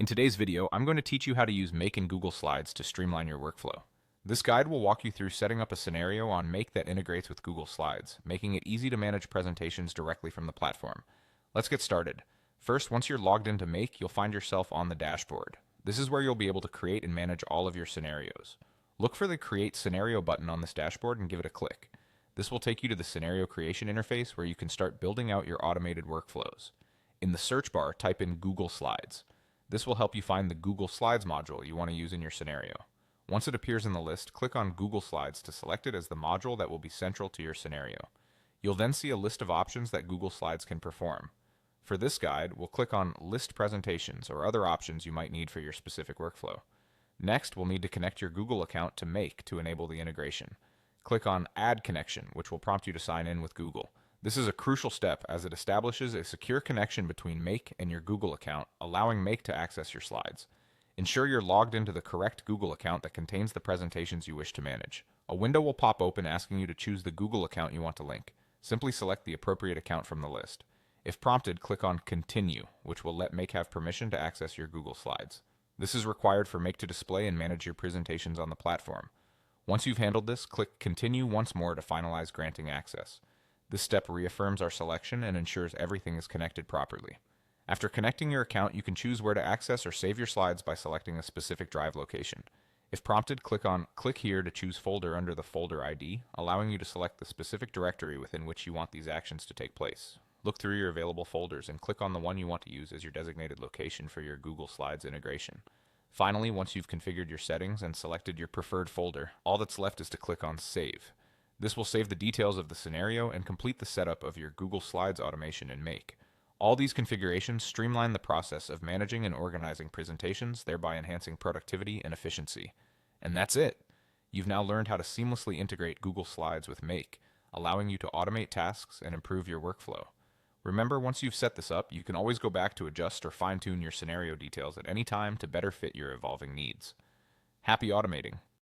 In today's video, I'm going to teach you how to use Make in Google Slides to streamline your workflow. This guide will walk you through setting up a scenario on Make that integrates with Google Slides, making it easy to manage presentations directly from the platform. Let's get started. First, once you're logged into Make, you'll find yourself on the dashboard. This is where you'll be able to create and manage all of your scenarios. Look for the Create Scenario button on this dashboard and give it a click. This will take you to the scenario creation interface where you can start building out your automated workflows. In the search bar, type in Google Slides. This will help you find the Google Slides module you want to use in your scenario. Once it appears in the list, click on Google Slides to select it as the module that will be central to your scenario. You'll then see a list of options that Google Slides can perform. For this guide, we'll click on List Presentations or other options you might need for your specific workflow. Next, we'll need to connect your Google account to Make to enable the integration. Click on Add Connection, which will prompt you to sign in with Google. This is a crucial step as it establishes a secure connection between Make and your Google account, allowing Make to access your slides. Ensure you're logged into the correct Google account that contains the presentations you wish to manage. A window will pop open asking you to choose the Google account you want to link. Simply select the appropriate account from the list. If prompted, click on Continue, which will let Make have permission to access your Google Slides. This is required for Make to display and manage your presentations on the platform. Once you've handled this, click Continue once more to finalize granting access. This step reaffirms our selection and ensures everything is connected properly. After connecting your account, you can choose where to access or save your slides by selecting a specific drive location. If prompted, click on Click Here to choose Folder under the folder ID, allowing you to select the specific directory within which you want these actions to take place. Look through your available folders and click on the one you want to use as your designated location for your Google Slides integration. Finally, once you've configured your settings and selected your preferred folder, all that's left is to click on Save. This will save the details of the scenario and complete the setup of your Google Slides automation in Make. All these configurations streamline the process of managing and organizing presentations, thereby enhancing productivity and efficiency. And that's it! You've now learned how to seamlessly integrate Google Slides with Make, allowing you to automate tasks and improve your workflow. Remember, once you've set this up, you can always go back to adjust or fine-tune your scenario details at any time to better fit your evolving needs. Happy automating!